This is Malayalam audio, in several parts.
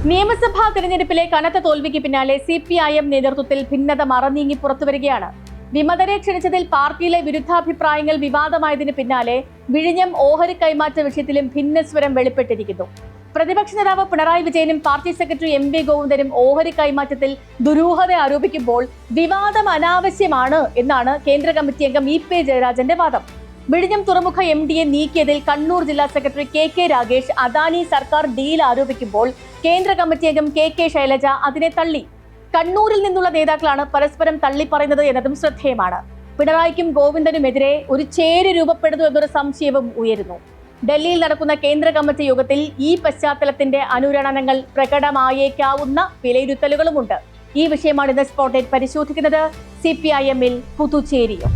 നിയമസഭാ തെരഞ്ഞെടുപ്പിലെ കനത്ത തോൽവിക്ക് പിന്നാലെ CPIM നേതൃത്വത്തിൽ ഭിന്നത മറനീങ്ങി പുറത്തുവരികയാണ്. വിമതരെ ക്ഷണിച്ചതിൽ പാർട്ടിയിലെ വിരുദ്ധാഭിപ്രായങ്ങൾ വിവാദമായതിന് പിന്നാലെ വിഴിഞ്ഞം ഓഹരി കൈമാറ്റ വിഷയത്തിലും ഭിന്നസ്വരം വെളിപ്പെട്ടിരിക്കുന്നു. പ്രതിപക്ഷ നേതാവ് പിണറായി വിജയനും പാർട്ടി സെക്രട്ടറി MV ഗോവിന്ദനും ഓഹരി കൈമാറ്റത്തിൽ ദുരൂഹത ആരോപിക്കുമ്പോൾ വിവാദം അനാവശ്യമാണ് എന്നാണ് കേന്ദ്ര കമ്മിറ്റി അംഗം EP ജയരാജന്റെ വാദം. വിഴിഞ്ഞം തുറമുഖ MDയെ നീക്കിയതിൽ കണ്ണൂർ ജില്ലാ സെക്രട്ടറി KK രാഗേഷ് അദാനി സർക്കാർ ഡീൽ ആരോപിക്കുമ്പോൾ കേന്ദ്ര കമ്മിറ്റി അംഗം KK ശൈലജ അതിനെ തള്ളി. കണ്ണൂരിൽ നിന്നുള്ള നേതാക്കളാണ് പരസ്പരം തള്ളിപ്പറയുന്നത് എന്നതും ശ്രദ്ധേയമാണ്. പിണറായിക്കും ഗോവിന്ദനുമെതിരെ ഒരു ചേരി രൂപപ്പെടുന്നു എന്നൊരു സംശയവും ഉയരുന്നു. ഡൽഹിയിൽ നടക്കുന്ന കേന്ദ്ര കമ്മിറ്റി യോഗത്തിൽ ഈ പശ്ചാത്തലത്തിന്റെ അനുരണനങ്ങൾ പ്രകടമായേക്കാവുന്ന വിലയിരുത്തലുകളുമുണ്ട്. ഈ വിഷയമാണ് ഇന്ന് സ്പോട്ട്ലൈറ്റ് പരിശോധിക്കുന്നത്. CPIM-ൽ പുതുച്ചേരിയോ?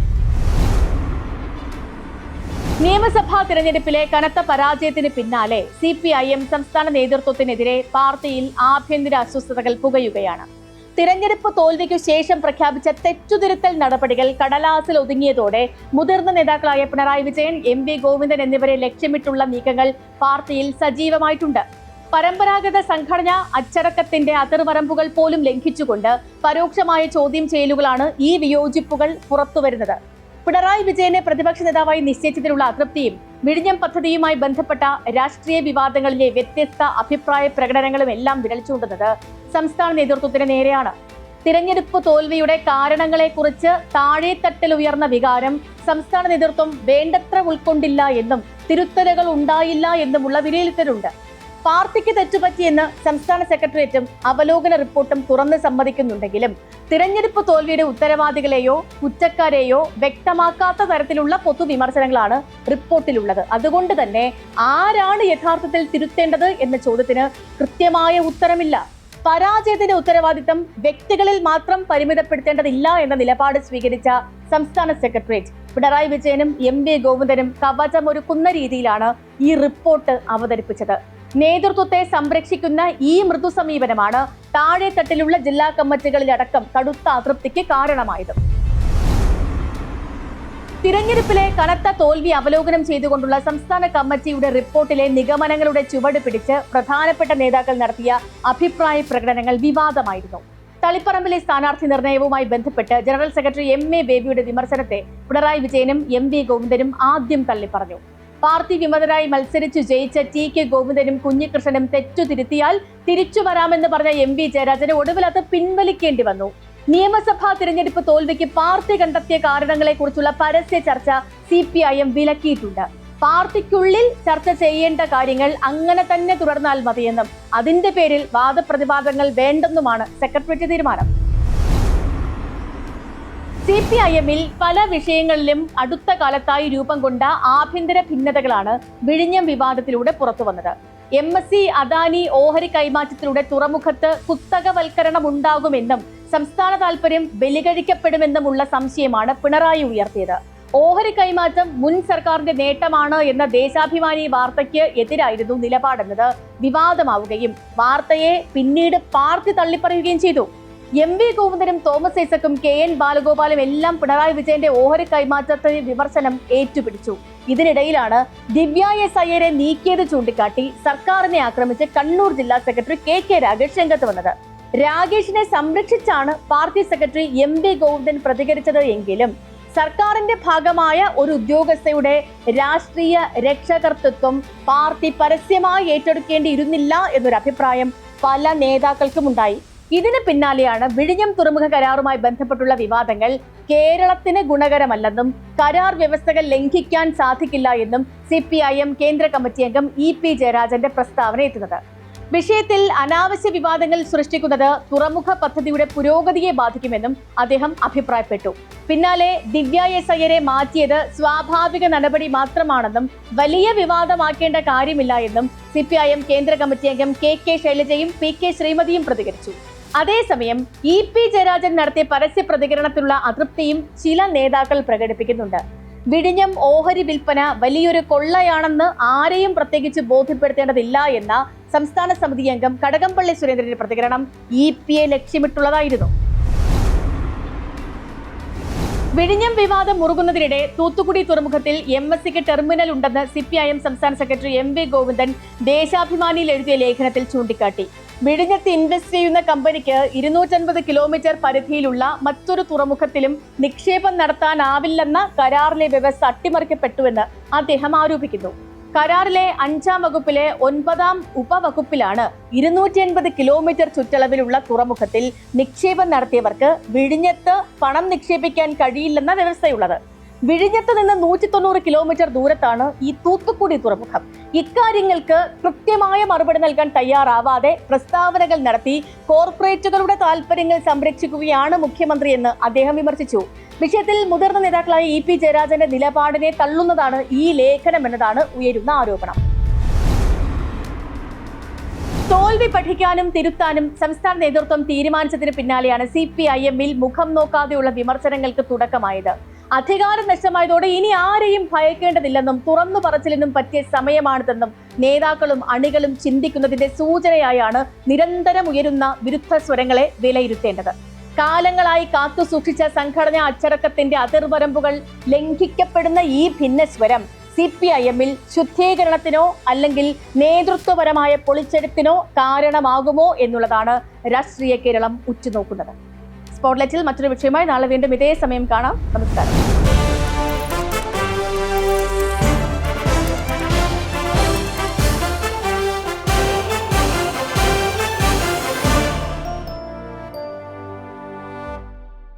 നിയമസഭാ തിരഞ്ഞെടുപ്പിലെ കനത്ത പരാജയത്തിന് പിന്നാലെ CPIM സംസ്ഥാന നേതൃത്വത്തിനെതിരെ പാർട്ടിയിൽ ആഭ്യന്തര അസ്വസ്ഥതകൾ പുകയുകയാണ്. തിരഞ്ഞെടുപ്പ് തോൽവിക്കു ശേഷം പ്രഖ്യാപിച്ച തെറ്റുതിരുത്തൽ നടപടികൾ കടലാസിൽ ഒതുങ്ങിയതോടെ മുതിർന്ന നേതാക്കളായ പിണറായി വിജയൻ, MV ഗോവിന്ദൻ എന്നിവരെ ലക്ഷ്യമിട്ടുള്ള നീക്കങ്ങൾ പാർട്ടിയിൽ സജീവമായിട്ടുണ്ട്. പരമ്പരാഗത സംഘടനാ അച്ചടക്കത്തിന്റെ അതിർവരമ്പുകൾ പോലും ലംഘിച്ചുകൊണ്ട് പരോക്ഷമായ ചോദ്യം ചെയ്യലുകളാണ് ഈ വിയോജിപ്പുകൾ പുറത്തുവരുന്നത്. പിണറായി വിജയനെ പ്രതിപക്ഷ നേതാവായി നിശ്ചയിച്ചതിലുള്ള അതൃപ്തിയും വിഴിഞ്ഞം പദ്ധതിയുമായി ബന്ധപ്പെട്ട രാഷ്ട്രീയ വിവാദങ്ങളിലെ വ്യത്യസ്ത അഭിപ്രായ പ്രകടനങ്ങളും എല്ലാം വിരൽ ചൂണ്ടുന്നത് സംസ്ഥാന നേതൃത്വത്തിന് നേരെയാണ്. തിരഞ്ഞെടുപ്പ് തോൽവിയുടെ കാരണങ്ങളെക്കുറിച്ച് താഴെത്തട്ടിൽ ഉയർന്ന വികാരം സംസ്ഥാന നേതൃത്വം വേണ്ടത്ര ഉൾക്കൊണ്ടില്ല എന്നും തിരുത്തലുകൾ ഉണ്ടായില്ല എന്നുമുള്ള വിലയിരുത്തലുണ്ട്. പാർട്ടിക്ക് തെറ്റുപറ്റിയെന്ന് സംസ്ഥാന സെക്രട്ടേറിയറ്റും അവലോകന റിപ്പോർട്ടും തുറന്ന് സമ്മതിക്കുന്നുണ്ടെങ്കിലും തിരഞ്ഞെടുപ്പ് തോൽവിയുടെ ഉത്തരവാദികളെയോ കുറ്റക്കാരെയോ വ്യക്തമാക്കാത്ത തരത്തിലുള്ള പൊതുവിമർശനങ്ങളാണ് റിപ്പോർട്ടിലുള്ളത്. അതുകൊണ്ട് തന്നെ ആരാണ് യഥാർത്ഥത്തിൽ തിരുത്തേണ്ടത് എന്ന ചോദ്യത്തിന് കൃത്യമായ ഉത്തരമില്ല. പരാജയത്തിന്റെ ഉത്തരവാദിത്തം വ്യക്തികളിൽ മാത്രം പരിമിതപ്പെടുത്തേണ്ടതില്ല എന്ന നിലപാട് സ്വീകരിച്ച സംസ്ഥാന സെക്രട്ടേറിയറ്റ് പിണറായി വിജയനും MV ഗോവിന്ദനും കവചമൊരുക്കുന്ന രീതിയിലാണ് ഈ റിപ്പോർട്ട് അവതരിപ്പിച്ചത്. നേതൃത്വത്തെ സംരക്ഷിക്കുന്ന ഈ മൃദു സമീപനമാണ് താഴെത്തട്ടിലുള്ള ജില്ലാ കമ്മിറ്റികളിലടക്കം കടുത്ത അതൃപ്തിക്ക് കാരണമായത്. തിരഞ്ഞെടുപ്പിലെ കനത്ത തോൽവി അവലോകനം ചെയ്തുകൊണ്ടുള്ള സംസ്ഥാന കമ്മിറ്റിയുടെ റിപ്പോർട്ടിലെ നിഗമനങ്ങളുടെ ചുവട് പിടിച്ച് പ്രധാനപ്പെട്ട നേതാക്കൾ നടത്തിയ അഭിപ്രായ പ്രകടനങ്ങൾ വിവാദമായിരുന്നു. തളിപ്പറമ്പിലെ സ്ഥാനാർത്ഥി നിർണയവുമായി ബന്ധപ്പെട്ട് ജനറൽ സെക്രട്ടറി MA ബേബിയുടെ വിമർശനത്തെ പിണറായി വിജയനും MV ഗോവിന്ദനും ആദ്യം തള്ളിപ്പറഞ്ഞു. പാർട്ടി വിമതരായി മത്സരിച്ചു ജയിച്ച TK ഗോവിന്ദനും കുഞ്ഞികൃഷ്ണനും തെറ്റു തിരുത്തിയാൽ തിരിച്ചു വരാമെന്ന് പറഞ്ഞ MV ജയരാജന് ഒടുവിൽ അത് പിൻവലിക്കേണ്ടി വന്നു. നിയമസഭാ തിരഞ്ഞെടുപ്പ് തോൽവിക്ക് പാർട്ടി കണ്ടെത്തിയ കാരണങ്ങളെക്കുറിച്ചുള്ള പരസ്യ ചർച്ച CPIM വിലക്കിയിട്ടുണ്ട്. പാർട്ടിക്കുള്ളിൽ ചർച്ച ചെയ്യേണ്ട കാര്യങ്ങൾ അങ്ങനെ തന്നെ തുടർന്നാൽ മതിയെന്നും അതിന്റെ പേരിൽ വാദപ്രതിവാദങ്ങൾ വേണ്ടെന്നുമാണ് സെക്രട്ടേറിയറ്റ് തീരുമാനം. CPIM-ൽ പല വിഷയങ്ങളിലും അടുത്ത കാലത്തായി രൂപം കൊണ്ട ആഭ്യന്തര ഭിന്നതകളാണ് വിഴിഞ്ഞം വിവാദത്തിലൂടെ പുറത്തുവന്നത്. MSC അദാനി ഓഹരി കൈമാറ്റത്തിലൂടെ തുറമുഖത്ത് കുത്തകവൽക്കരണം ഉണ്ടാകുമെന്നും സംസ്ഥാന താൽപര്യം ബലികഴിക്കപ്പെടുമെന്നുമുള്ള സംശയമാണ് പിണറായി ഉയർത്തിയത്. ഓഹരി കൈമാറ്റം മുൻ സർക്കാരിന്റെ നേട്ടമാണ് എന്ന ദേശാഭിമാനി വാർത്തയ്ക്ക് എതിരായിരുന്നു നിലപാടെന്നത് വിവാദമാവുകയും വാർത്തയെ പിന്നീട് പാർട്ടി തള്ളിപ്പറയുകയും ചെയ്തു. MV ഗോവിന്ദനും തോമസ് ഐസക്കും KN ബാലഗോപാലും എല്ലാം പിണറായി വിജയന്റെ ഓഹരി കൈമാറ്റത്തെ വിമർശനം ഏറ്റുപിടിച്ചു. ഇതിനിടയിലാണ് ദിവ്യ S അയ്യരെ നീക്കിയത് ചൂണ്ടിക്കാട്ടി സർക്കാരിനെ ആക്രമിച്ച് കണ്ണൂർ ജില്ലാ സെക്രട്ടറി KK രാഗേഷ് രംഗത്ത് വന്നത്. രാഗേഷിനെ സംരക്ഷിച്ചാണ് പാർട്ടി സെക്രട്ടറി MV ഗോവിന്ദൻ പ്രതികരിച്ചത് എങ്കിലും സർക്കാരിന്റെ ഭാഗമായ ഒരു ഉദ്യോഗസ്ഥയുടെ രാഷ്ട്രീയ രക്ഷകർത്തൃത്വം പാർട്ടി പരസ്യമായി ഏറ്റെടുക്കേണ്ടിയിരുന്നില്ല എന്നൊരു അഭിപ്രായം പല നേതാക്കൾക്കും ഉണ്ടായി. ഇതിന് പിന്നാലെയാണ് വിഴിഞ്ഞം തുറമുഖ കരാറുമായി ബന്ധപ്പെട്ടുള്ള വിവാദങ്ങൾ കേരളത്തിന് ഗുണകരമല്ലെന്നും കരാർ വ്യവസ്ഥകൾ ലംഘിക്കാൻ സാധിക്കില്ല എന്നും CPIM കേന്ദ്ര കമ്മിറ്റി അംഗം EP ജയരാജന്റെ പ്രസ്താവന എത്തുന്നത്. വിഷയത്തിൽ അനാവശ്യ വിവാദങ്ങൾ സൃഷ്ടിക്കുന്നത് തുറമുഖ പദ്ധതിയുടെ പുരോഗതിയെ ബാധിക്കുമെന്നും അദ്ദേഹം അഭിപ്രായപ്പെട്ടു. പിന്നാലെ ദിവ്യ S അയ്യരെ മാറ്റിയത് സ്വാഭാവിക നടപടി മാത്രമാണെന്നും വലിയ വിവാദമാക്കേണ്ട കാര്യമില്ല എന്നും CPIM കേന്ദ്ര കമ്മിറ്റി അംഗം KK ശൈലജയും PK ശ്രീമതിയും പ്രതികരിച്ചു. അതേസമയം EP ജയരാജൻ നടത്തിയ പരസ്യ പ്രതികരണത്തിലുള്ള അതൃപ്തിയും ചില നേതാക്കൾ പ്രകടിപ്പിക്കുന്നുണ്ട്. വിഴിഞ്ഞം ഓഹരി വിൽപ്പന വലിയൊരു കൊള്ളയാണെന്ന് ആരെയും പ്രത്യേകിച്ച് ബോധ്യപ്പെടുത്തേണ്ടതില്ല എന്ന സംസ്ഥാന സമിതി അംഗം കടകംപള്ളി സുരേന്ദ്രന്റെ പ്രതികരണം EP-യെ ലക്ഷ്യമിട്ടുള്ളതായിരുന്നു. വിഴിഞ്ഞം വിവാദം മുറുകുന്നതിനിടെ തൂത്തുക്കുടി തുറമുഖത്തിൽ MSCക്ക് ടെർമിനൽ ഉണ്ടെന്ന് CPIM സംസ്ഥാന സെക്രട്ടറി MV ഗോവിന്ദൻ ദേശാഭിമാനിയിൽ എഴുതിയ ലേഖനത്തിൽ ചൂണ്ടിക്കാട്ടി. വിഴിഞ്ഞത്ത് ഇൻവെസ്റ്റ് ചെയ്യുന്ന കമ്പനിക്ക് 250 കിലോമീറ്റർ പരിധിയിലുള്ള മറ്റൊരു തുറമുഖത്തിലും നിക്ഷേപം നടത്താനാവില്ലെന്ന കരാറിലെ വ്യവസ്ഥ അട്ടിമറിക്കപ്പെട്ടുവെന്ന് അദ്ദേഹം ആരോപിക്കുന്നു. കരാറിലെ 5-ാം വകുപ്പിലെ 9-ാം ഉപവകുപ്പിലാണ് 250 കിലോമീറ്റർ ചുറ്റളവിലുള്ള തുറമുഖത്തിൽ നിക്ഷേപം നടത്തിയവർക്ക് വിഴിഞ്ഞത്ത് പണം നിക്ഷേപിക്കാൻ കഴിയില്ലെന്ന വ്യവസ്ഥയുള്ളത്. വിഴിഞ്ഞത്ത് നിന്ന് 190 കിലോമീറ്റർ ദൂരത്താണ് ഈ തൂത്തുക്കുടി തുറമുഖം. ഇക്കാര്യങ്ങൾക്ക് കൃത്യമായ മറുപടി നൽകാൻ തയ്യാറാവാതെ പ്രസ്താവനകൾ നടത്തി കോർപ്പറേറ്റുകളുടെ താൽപര്യങ്ങൾ സംരക്ഷിക്കുകയാണ് മുഖ്യമന്ത്രിയെന്ന് അദ്ദേഹം വിമർശിച്ചു. വിഷയത്തിൽ മുതിർന്ന നേതാക്കളായ ഇ പി ജയരാജന്റെ നിലപാടിനെ തള്ളുന്നതാണ് ഈ ലേഖനം എന്നതാണ് ഉയരുന്ന ആരോപണം. തോൽവി പഠിക്കാനും തിരുത്താനും സംസ്ഥാന നേതൃത്വം തീരുമാനിച്ചതിന് പിന്നാലെയാണ് CPIM-ൽ മുഖം നോക്കാതെയുള്ള വിമർശനങ്ങൾക്ക് തുടക്കമായത്. അധികാരം നഷ്ടമായതോടെ ഇനി ആരെയും ഭയക്കേണ്ടതില്ലെന്നും തുറന്നു പറച്ചിലിനും പറ്റിയ സമയമാണിതെന്നും നേതാക്കളും അണികളും ചിന്തിക്കുന്നതിന്റെ സൂചനയായാണ് നിരന്തരം ഉയരുന്ന വിരുദ്ധ സ്വരങ്ങളെ വിലയിരുത്തേണ്ടത്. കാലങ്ങളായി കാത്തു സൂക്ഷിച്ച സംഘടനാ അച്ചടക്കത്തിന്റെ അതിർവരമ്പുകൾ ലംഘിക്കപ്പെടുന്ന ഈ ഭിന്നസ്വരം CPIM-ൽ ശുദ്ധീകരണത്തിനോ അല്ലെങ്കിൽ നേതൃത്വപരമായ പൊളിച്ചെഴുത്തിനോ കാരണമാകുമോ എന്നുള്ളതാണ് രാഷ്ട്രീയ കേരളം ഉറ്റുനോക്കുന്നത്. സ്പോട്ട്ലൈറ്റിൽ മറ്റൊരു വിഷയമായി നാളെ വീണ്ടും ഇതേ സമയം കാണാം. നമസ്കാരം.